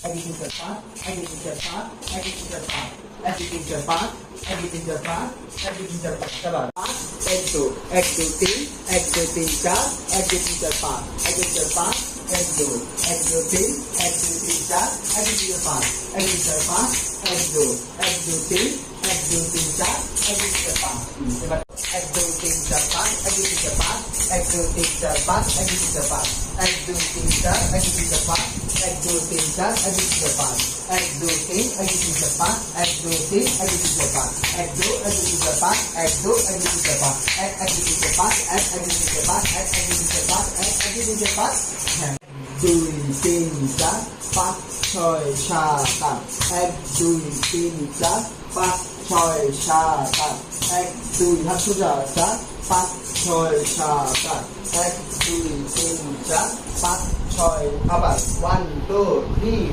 agriculture park, agriculture park, agriculture park, agriculture park, agriculture park, agriculture park. चलो एक दो तीन चार agriculture park, agriculture park, एक दो तीन चार agriculture park, agriculture park, एक दो तीन चार agriculture park. एक दो तीन चार पाँच agriculture park, एक दो तीन चार पाँच agriculture park, एक दो तीन चार agriculture park, एक दो तीन चार agriculture park, एक दो तीन agriculture park, एक दो तीन agriculture park, एक दो agriculture park, एक दो agriculture park, एक agriculture park, एक agriculture park, एक agriculture park, एक agriculture park. দুই তিন চার পাঁচ ছয় সাত আট এক দুই তিন চার পাঁচ ছয় সাত আট এক দুই হাত সোজা চার পাঁচ ছয় সাত আট এক দুই তিন চার পাঁচ ছয় আবার 1 2 3